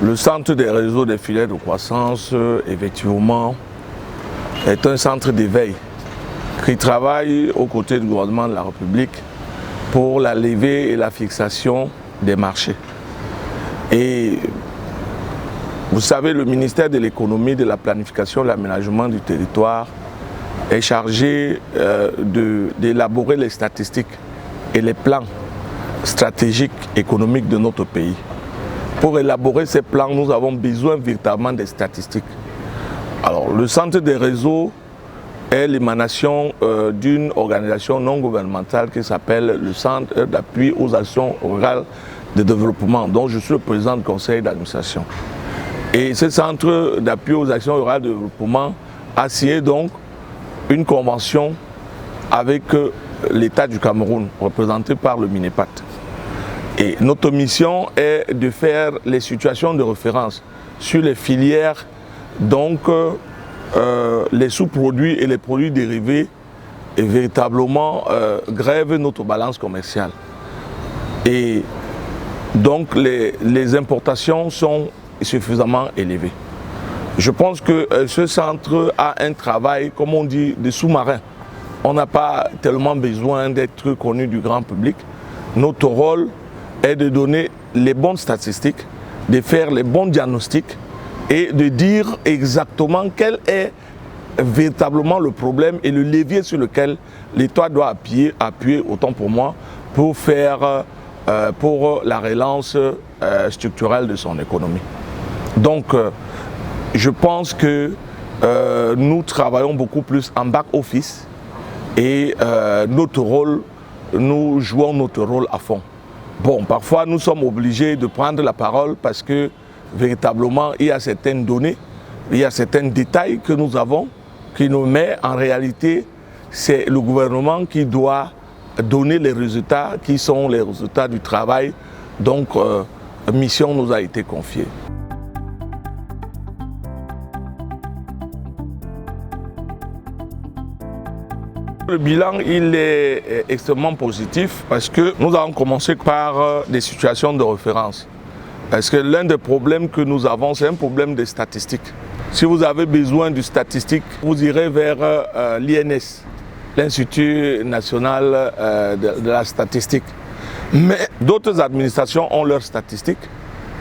Le centre des réseaux des filières de croissance, effectivement, est un centre d'éveil qui travaille aux côtés du gouvernement de la République pour la levée et la fixation des marchés. Et vous savez, le ministère de l'économie, de la planification et de l'aménagement du territoire est chargé d'élaborer les statistiques et les plans stratégiques économiques de notre pays. Pour élaborer ces plans, nous avons besoin véritablement des statistiques. Alors, le centre des réseaux est l'émanation d'une organisation non gouvernementale qui s'appelle le Centre d'appui aux actions rurales de développement, dont je suis le président du conseil d'administration. Et ce centre d'appui aux actions rurales de développement a signé donc une convention avec l'État du Cameroun, représenté par le MINEPAT. Et notre mission est de faire les situations de référence sur les filières, donc les sous-produits et les produits dérivés, et véritablement grèvent notre balance commerciale. Et donc les importations sont suffisamment élevées. Je pense que ce centre a un travail, comme on dit, de sous-marin. On n'a pas tellement besoin d'être connu du grand public. Notre rôle est de donner les bonnes statistiques, de faire les bons diagnostics et de dire exactement quel est véritablement le problème et le levier sur lequel l'État doit appuyer, autant pour moi, pour faire pour la relance structurelle de son économie. Donc, je pense que nous travaillons beaucoup plus en back-office et nous jouons notre rôle à fond. Bon, parfois nous sommes obligés de prendre la parole parce que véritablement il y a certaines données, il y a certains détails que nous avons qui nous met en réalité, c'est le gouvernement qui doit donner les résultats qui sont les résultats du travail. Donc, mission nous a été confiée. Le bilan, il est extrêmement positif parce que nous avons commencé par des situations de référence. Parce que l'un des problèmes que nous avons, c'est un problème de statistiques. Si vous avez besoin de statistiques, vous irez vers l'INS, l'Institut national de la statistique. Mais d'autres administrations ont leurs statistiques.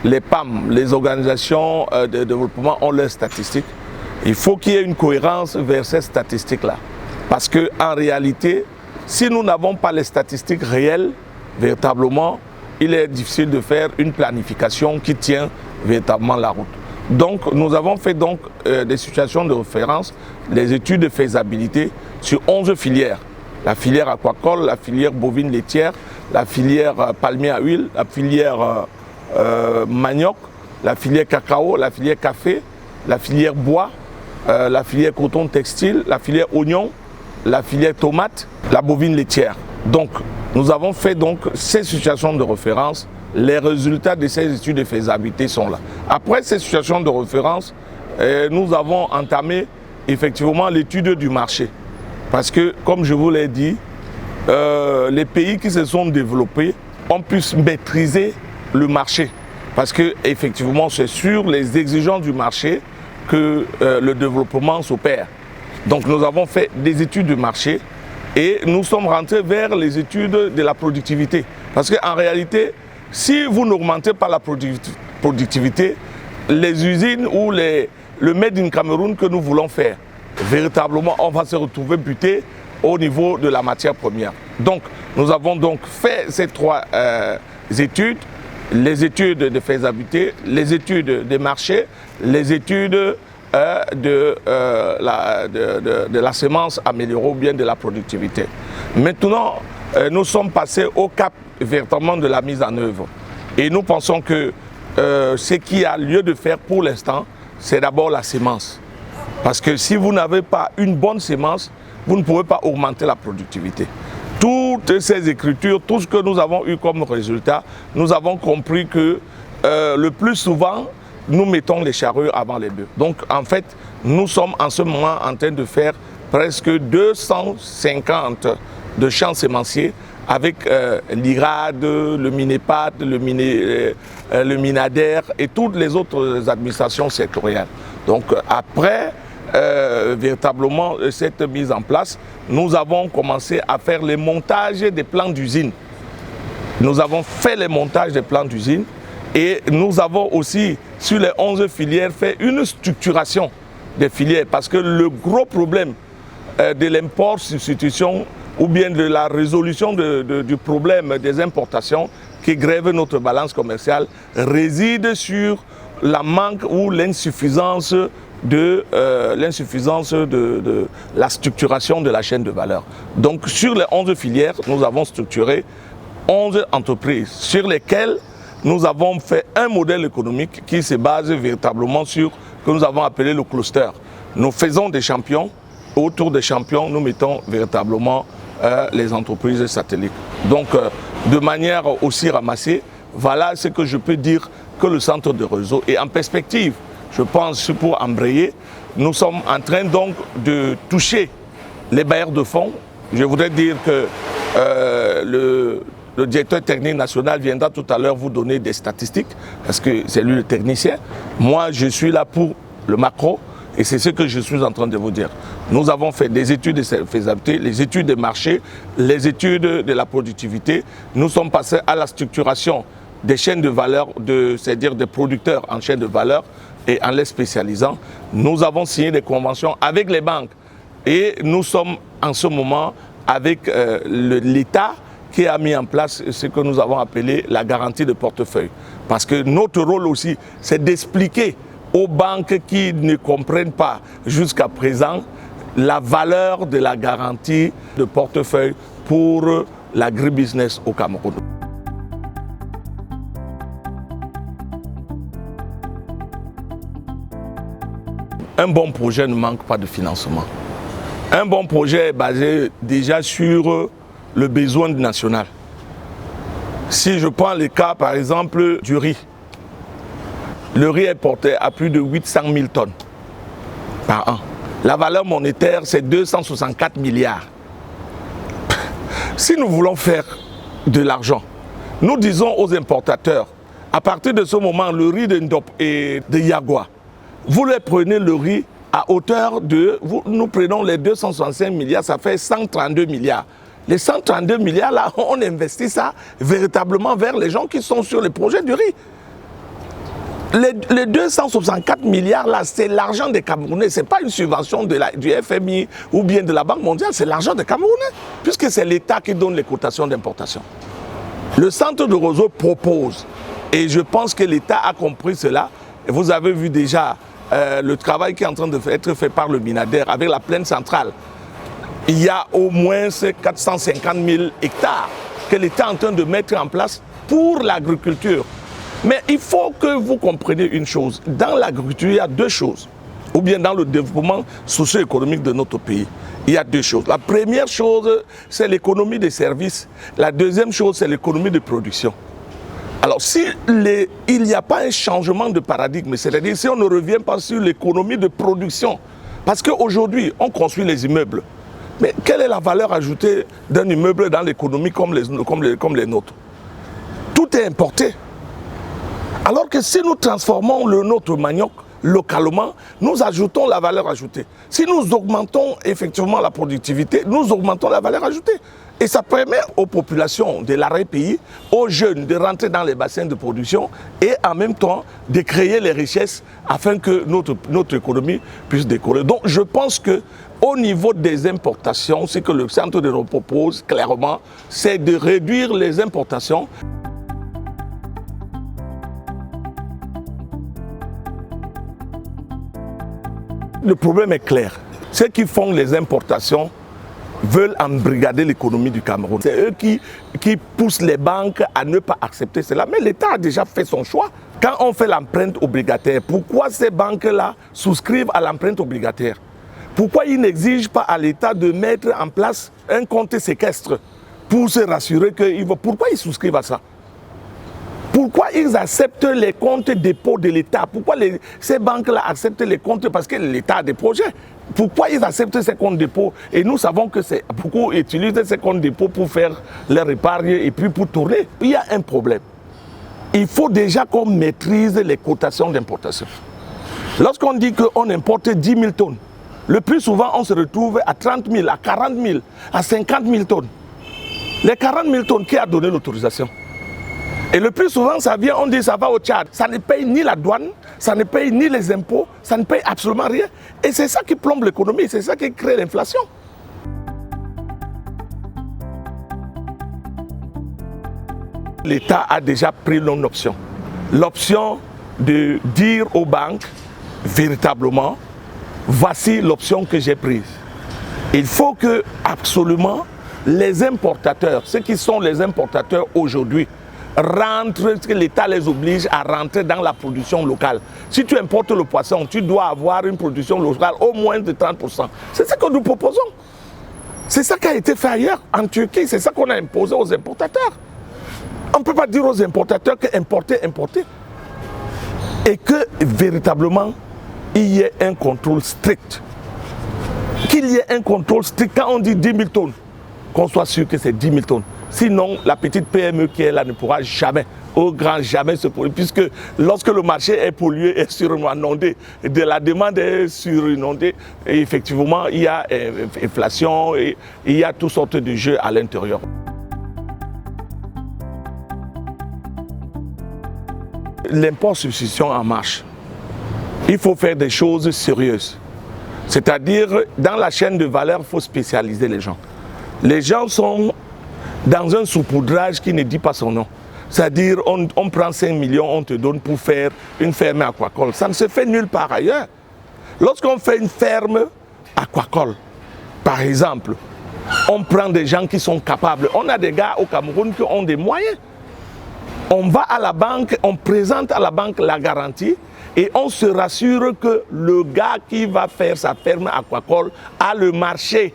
Les PAM, les organisations de développement ont leurs statistiques. Il faut qu'il y ait une cohérence vers ces statistiques-là. Parce qu'en réalité, si nous n'avons pas les statistiques réelles, véritablement, il est difficile de faire une planification qui tient véritablement la route. Donc, nous avons fait donc, des situations de référence, des études de faisabilité sur 11 filières. La filière aquacole, la filière bovine laitière, la filière palmier à huile, la filière manioc, la filière cacao, la filière café, la filière bois, la filière coton textile, la filière oignon, la filière tomate, la bovine laitière. Donc, nous avons fait donc ces situations de référence. Les résultats de ces études de faisabilité sont là. Après ces situations de référence, nous avons entamé effectivement l'étude du marché. Parce que, comme je vous l'ai dit, les pays qui se sont développés ont pu maîtriser le marché. Parce que, effectivement, c'est sur les exigences du marché que le développement s'opère. Donc nous avons fait des études de marché et nous sommes rentrés vers les études de la productivité. Parce qu'en réalité, si vous n'augmentez pas la productivité, les usines ou le Made in Cameroun que nous voulons faire, véritablement, on va se retrouver buté au niveau de la matière première. Donc nous avons donc fait ces trois études, les études de faisabilité, les études de marché, les études de la semence améliorée ou bien de la productivité. Maintenant, nous sommes passés au cap véritablement de la mise en œuvre. Et nous pensons que ce qui a lieu de faire pour l'instant, c'est d'abord la semence. Parce que si vous n'avez pas une bonne semence, vous ne pouvez pas augmenter la productivité. Toutes ces écritures, tout ce que nous avons eu comme résultat, nous avons compris que le plus souvent, nous mettons les charrues avant les bœufs. Donc en fait, nous sommes en ce moment en train de faire presque 250 de champs sémenciers avec l'IRAD, le MINEPAD, le MINADER et toutes les autres administrations sectorielles. Donc après véritablement cette mise en place, nous avons commencé à faire les montages des plans d'usine. Nous avons fait les montages des plans d'usine et nous avons aussi, sur les 11 filières, fait une structuration des filières parce que le gros problème de l'import-substitution ou bien de la résolution du problème des importations qui grève notre balance commerciale réside sur la manque ou l'insuffisance de la structuration de la chaîne de valeur. Donc sur les 11 filières, nous avons structuré 11 entreprises sur lesquelles nous avons fait un modèle économique qui se base véritablement sur ce que nous avons appelé le cluster. Nous faisons des champions, autour des champions, nous mettons véritablement les entreprises satellites. Donc, de manière aussi ramassée, voilà ce que je peux dire que le centre de réseau est en perspective. Je pense pour embrayer, nous sommes en train donc de toucher les bailleurs de fonds. Je voudrais dire que le directeur technique national viendra tout à l'heure vous donner des statistiques, parce que c'est lui le technicien. Moi, je suis là pour le macro, et c'est ce que je suis en train de vous dire. Nous avons fait des études de faisabilité, les études de marché, les études de la productivité. Nous sommes passés à la structuration des chaînes de valeur, c'est-à-dire des producteurs en chaîne de valeur et en les spécialisant. Nous avons signé des conventions avec les banques et nous sommes en ce moment avec l'État qui a mis en place ce que nous avons appelé la garantie de portefeuille. Parce que notre rôle aussi, c'est d'expliquer aux banques qui ne comprennent pas jusqu'à présent la valeur de la garantie de portefeuille pour l'agribusiness au Cameroun. Un bon projet ne manque pas de financement. Un bon projet est basé déjà sur le besoin national. Si je prends le cas par exemple du riz, le riz est porté à plus de 800 000 tonnes par an. La valeur monétaire, c'est 264 milliards. Si nous voulons faire de l'argent, nous disons aux importateurs, à partir de ce moment, le riz de Ndop et de Yagua, vous les prenez le riz à hauteur de... Nous prenons les 265 milliards, ça fait 132 milliards. Les 132 milliards, là, on investit ça véritablement vers les gens qui sont sur les projets du riz. Les 264 milliards, là, c'est l'argent des Camerounais. Ce n'est pas une subvention du FMI ou bien de la Banque mondiale, c'est l'argent des Camerounais, puisque c'est l'État qui donne les cotations d'importation. Le centre de réseau propose, et je pense que l'État a compris cela. Et vous avez vu déjà le travail qui est en train d'être fait par le MINADER avec la plaine centrale. Il y a au moins 450 000 hectares que l'État est en train de mettre en place pour l'agriculture. Mais il faut que vous compreniez une chose. Dans l'agriculture, il y a deux choses. Ou bien dans le développement socio-économique de notre pays, il y a deux choses. La première chose, c'est l'économie des services. La deuxième chose, c'est l'économie de production. Alors, si il n'y a pas un changement de paradigme, c'est-à-dire si on ne revient pas sur l'économie de production, parce qu'aujourd'hui, on construit les immeubles. Mais quelle est la valeur ajoutée d'un immeuble dans l'économie comme les nôtres? Tout est importé. Alors que si nous transformons notre manioc localement, nous ajoutons la valeur ajoutée. Si nous augmentons effectivement la productivité, nous augmentons la valeur ajoutée. Et ça permet aux populations de l'arrêt-pays, aux jeunes de rentrer dans les bassins de production et en même temps de créer les richesses afin que notre économie puisse décoller. Donc je pense qu'au niveau des importations, ce que le centre de réseau propose clairement, c'est de réduire les importations. Le problème est clair. Ceux qui font les importations veulent embrigader l'économie du Cameroun. C'est eux qui poussent les banques à ne pas accepter cela. Mais l'État a déjà fait son choix. Quand on fait l'empreinte obligataire, pourquoi ces banques-là souscrivent à l'empreinte obligataire? Pourquoi ils n'exigent pas à l'État de mettre en place un compte séquestre pour se rassurer qu'ils vont... Pourquoi ils souscrivent à ça? Pourquoi ils acceptent les comptes dépôts de l'État? Pourquoi ces banques-là acceptent les comptes? Parce que l'État a des projets. Pourquoi ils acceptent ces comptes dépôts? Et nous savons que beaucoup utilisent ces comptes dépôts pour faire leur épargne et puis pour tourner. Il y a un problème. Il faut déjà qu'on maîtrise les cotations d'importation. Lorsqu'on dit qu'on importe 10 000 tonnes, le plus souvent on se retrouve à 30 000, à 40 000, à 50 000 tonnes. Les 40 000 tonnes, qui a donné l'autorisation? Et le plus souvent, ça vient, on dit ça va au Tchad. Ça ne paye ni la douane, ça ne paye ni les impôts, ça ne paye absolument rien. Et c'est ça qui plombe l'économie, c'est ça qui crée l'inflation. L'État a déjà pris l'option. L'option de dire aux banques, véritablement, voici l'option que j'ai prise. Il faut que, absolument, les importateurs, ceux qui sont les importateurs aujourd'hui, rentrent, que l'État les oblige à rentrer dans la production locale. Si tu importes le poisson, tu dois avoir une production locale au moins de 30%. C'est ce que nous proposons. C'est ça qui a été fait ailleurs, en Turquie, c'est ça qu'on a imposé aux importateurs. On ne peut pas dire aux importateurs que importer. Et que, véritablement, il y ait un contrôle strict. Qu'il y ait un contrôle strict. Quand on dit 10 000 tonnes, qu'on soit sûr que c'est 10 000 tonnes. Sinon, la petite PME qui est là ne pourra jamais, au grand jamais se polluer. Puisque lorsque le marché est pollué et surinondé, de la demande est surinondée, et effectivement, il y a inflation et il y a toutes sortes de jeux à l'intérieur. L'import-substitution en marche. Il faut faire des choses sérieuses. C'est-à-dire, dans la chaîne de valeur, il faut spécialiser les gens. Les gens sont dans un saupoudrage qui ne dit pas son nom. C'est-à-dire, on prend 5 millions, on te donne pour faire une ferme aquacole. Ça ne se fait nulle part ailleurs. Lorsqu'on fait une ferme aquacole, par exemple, on prend des gens qui sont capables. On a des gars au Cameroun qui ont des moyens. On va à la banque, on présente à la banque la garantie et on se rassure que le gars qui va faire sa ferme aquacole a le marché.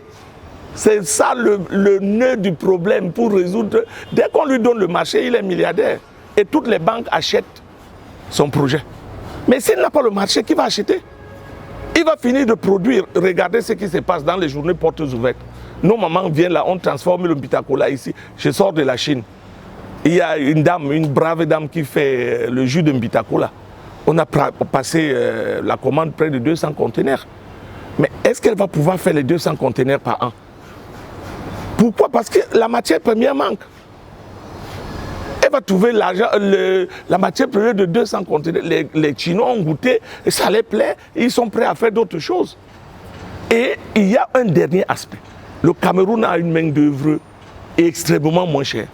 C'est ça le nœud du problème pour résoudre. Dès qu'on lui donne le marché, il est milliardaire. Et toutes les banques achètent son projet. Mais s'il n'a pas le marché, qui va acheter? Il va finir de produire. Regardez ce qui se passe dans les journées portes ouvertes. Nos mamans viennent là, on transforme le Mbitakola ici. Je sors de la Chine. Il y a une dame, une brave dame qui fait le jus de Mbitakola. On a passé la commande près de 200 conteneurs. Mais est-ce qu'elle va pouvoir faire les 200 conteneurs par an? Pourquoi? Parce que la matière première manque. Elle va trouver la matière première de 200 conteneurs. Les Chinois ont goûté, et ça les plaît, ils sont prêts à faire d'autres choses. Et il y a un dernier aspect. Le Cameroun a une main d'œuvre extrêmement moins chère.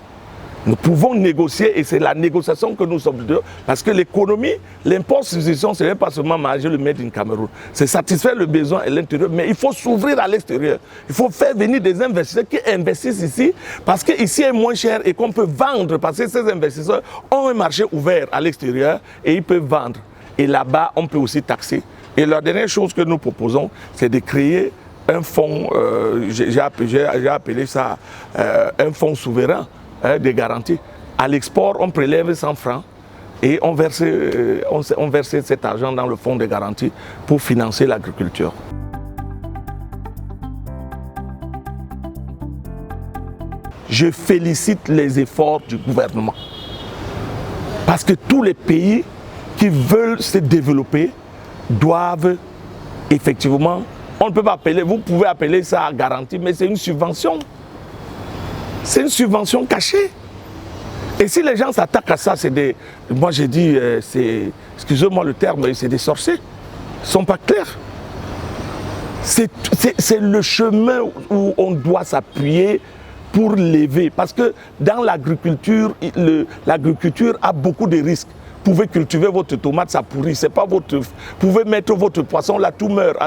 Nous pouvons négocier et c'est la négociation que nous sommes deux. Parce que l'économie, l'import-substitution, ce n'est pas seulement manger le made in Cameroun. C'est satisfaire le besoin à l'intérieur, mais il faut s'ouvrir à l'extérieur. Il faut faire venir des investisseurs qui investissent ici parce qu'ici est moins cher et qu'on peut vendre parce que ces investisseurs ont un marché ouvert à l'extérieur et ils peuvent vendre. Et là-bas, on peut aussi taxer. Et la dernière chose que nous proposons, c'est de créer un fonds, j'ai appelé ça un fonds souverain, de garantie. À l'export, on prélève 100 francs et on verse cet argent dans le fonds de garantie pour financer l'agriculture. Je félicite les efforts du gouvernement parce que tous les pays qui veulent se développer doivent effectivement, on ne peut pas appeler, vous pouvez appeler ça garantie, mais c'est une subvention. C'est une subvention cachée. Et si les gens s'attaquent à ça, c'est des... Moi j'ai dit, excusez-moi le terme, c'est des sorciers. Ils ne sont pas clairs. C'est le chemin où on doit s'appuyer pour l'élever. Parce que dans l'agriculture, l'agriculture a beaucoup de risques. Vous pouvez cultiver votre tomate, ça pourrit. C'est pas votre... Vous pouvez mettre votre poisson, là, tout meurt.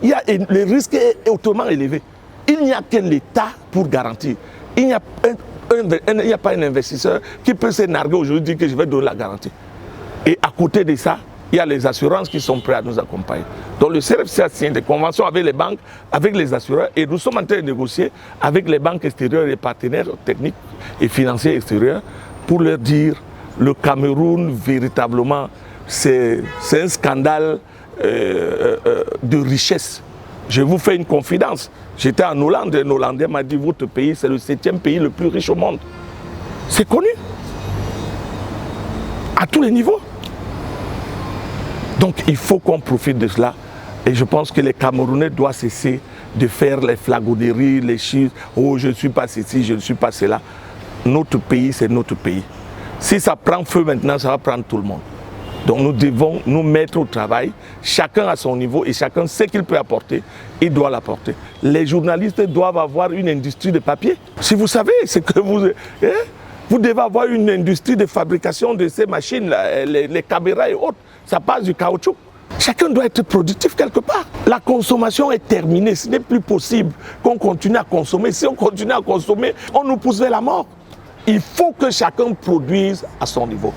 Le risque est hautement élevé. Il n'y a que l'État pour garantir. Il n'y a pas un investisseur qui peut se narguer aujourd'hui et dire que je vais donner la garantie. Et à côté de ça, il y a les assurances qui sont prêtes à nous accompagner. Donc le CRFC a signé des conventions avec les banques, avec les assureurs, et nous sommes en train de négocier avec les banques extérieures et les partenaires techniques et financiers extérieurs pour leur dire le Cameroun, véritablement, c'est un scandale de richesse. Je vous fais une confidence. J'étais en Hollande et un Hollandais m'a dit, votre pays, c'est le 7e pays le plus riche au monde. C'est connu. À tous les niveaux. Donc il faut qu'on profite de cela. Et je pense que les Camerounais doivent cesser de faire les flagorneries, les chiffres. Oh, je ne suis pas ceci, je ne suis pas cela. Notre pays, c'est notre pays. Si ça prend feu maintenant, ça va prendre tout le monde. Donc nous devons nous mettre au travail, chacun à son niveau et chacun sait qu'il peut apporter, il doit l'apporter. Les journalistes doivent avoir une industrie de papier. Si vous savez, c'est que vous devez avoir une industrie de fabrication de ces machines, les caméras et autres. Ça passe du caoutchouc. Chacun doit être productif quelque part. La consommation est terminée, ce n'est plus possible qu'on continue à consommer. Si on continue à consommer, on nous pousse vers la mort. Il faut que chacun produise à son niveau.